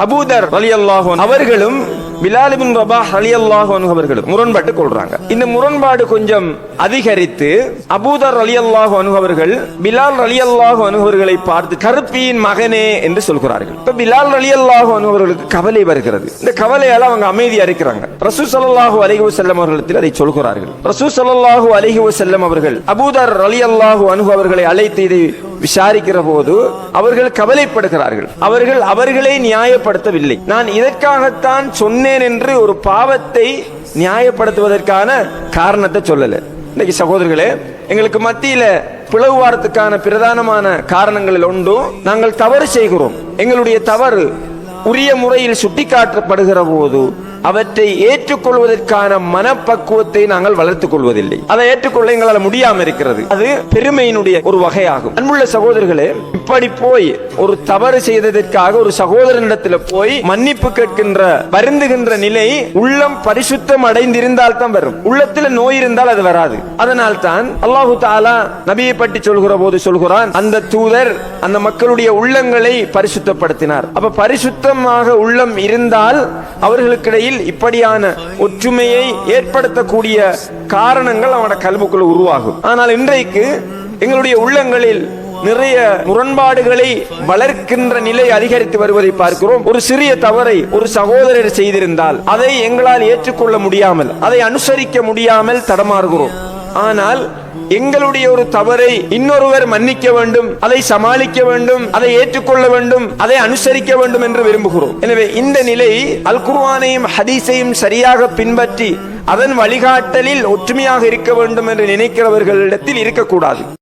அபூதர் ரலியல்லாஹு அன்ஹு அவர்களும் பிலால் இப்னு ரபாஹ் ரலியல்லாஹு அன்ஹு அவர்களும் முரண்பட்டு கொள்றாங்க. இந்த முரண்பாடு கொஞ்சம் அதிகரித்து அபூதர் ரலியல்லாஹு அன்ஹு அவர்கள் பிலால் ரலியல்லாஹு அன்ஹு அவர்களை பார்த்து கருப்பியின் மகனே என்று சொல்கிறார்கள். இப்ப பிலால் ரலியல்லாஹு அன்ஹு அவர்களுக்கு கவலை வருகிறது. இந்த கவலையால அவங்க அமைதியா இருக்கிறாங்க. ரசூல் ஸல்லல்லாஹு அலைஹி வஸல்லம் அவர்களிடத்தில் அதை சொல்கிறார்கள். ரசூல் ஸல்லல்லாஹு அலைஹி வஸல்லம் அவர்கள் அபூதர் ரலியல்லாஹு அன்ஹு அவர்களை அழைத்து இதை விசாரிக்கிற போது அவர்கள் கவலைப்படுகிறார்கள். அவர்களை நியாயப்படுத்தவில்லை. நான் இதற்காகத்தான் சொன்னேன் என்று ஒரு பாவத்தை நியாயப்படுத்துவதற்கான காரணத்தை சொல்லல. இன்னைக்கு சகோதரர்களே, எங்களுக்கு மத்தியில பிளவுவாரத்துக்கான பிரதானமான காரணங்களில் ஒன்றும் நாங்கள் தவறு செய்கிறோம். எங்களுடைய தவறு உரிய முறையில் சுட்டிக்காட்டப்படுகிற போது அவற்றை ஏற்றுக்கொள்வதற்கான மனப்பக்குவத்தை நாங்கள் வளர்த்துக் கொள்வதில்லை. அதை ஏற்றுக்கொள்ள எங்களால் முடியாம இருக்கிறது. அது பெருமையினுடைய ஒரு வகையாகும். அன்புள்ள சகோதரர்களே, இப்படி போய் ஒரு தவறு செய்ததற்காக ஒரு சகோதரனிடத்தில் போய் மன்னிப்பு கேட்கின்ற வருந்துகின்ற நிலை உள்ளம் பரிசுத்தம் அடைந்திருந்தால் தான் வரும். உள்ளத்தில் நோய் இருந்தால் அது வராது. அதனால் தான் அல்லாஹு தஆலா நபியை பற்றி சொல்கிற போது சொல்கிறான், அந்த தூதர் அந்த மக்களுடைய உள்ளங்களை பரிசுத்தப்படுத்தினார். அப்ப பரிசுத்தமாக உள்ளம் இருந்தால் அவர்களுக்கிடையில் இப்படியான ஒற்றுமையை ஏற்படுத்தக்கூடிய காரணங்கள் அவனோட கல்புக்குள்ள உருவாகும். ஆனால் இன்றைக்கு எங்களுடைய உள்ளங்களில் நிறைய முரண்பாடுகளை வளர்க்கின்ற நிலை அதிகரித்து வருவதை பார்க்கிறோம். ஒரு சிறிய தவறை ஒரு சகோதரர் செய்திருந்தால் அதை எங்களால் ஏற்றுக்கொள்ள முடியாமல், அதை அனுசரிக்க முடியாமல் தடமாறுகிறோம். ஆனால் எங்களுடைய ஒரு தவறை இன்னொருவர் மன்னிக்க வேண்டும், அதை சமாளிக்க வேண்டும், அதை ஏற்றுக்கொள்ள வேண்டும், அதை அனுசரிக்க வேண்டும் என்று விரும்புகிறோம். எனவே இந்த நிலை அல் குர்ஆனையும் ஹதீஸையும் சரியாக பின்பற்றி அதன் வழிகாட்டலில் ஒற்றுமையாக இருக்க வேண்டும் என்று நினைக்கிறவர்களிடத்தில் இருக்கக்கூடாது.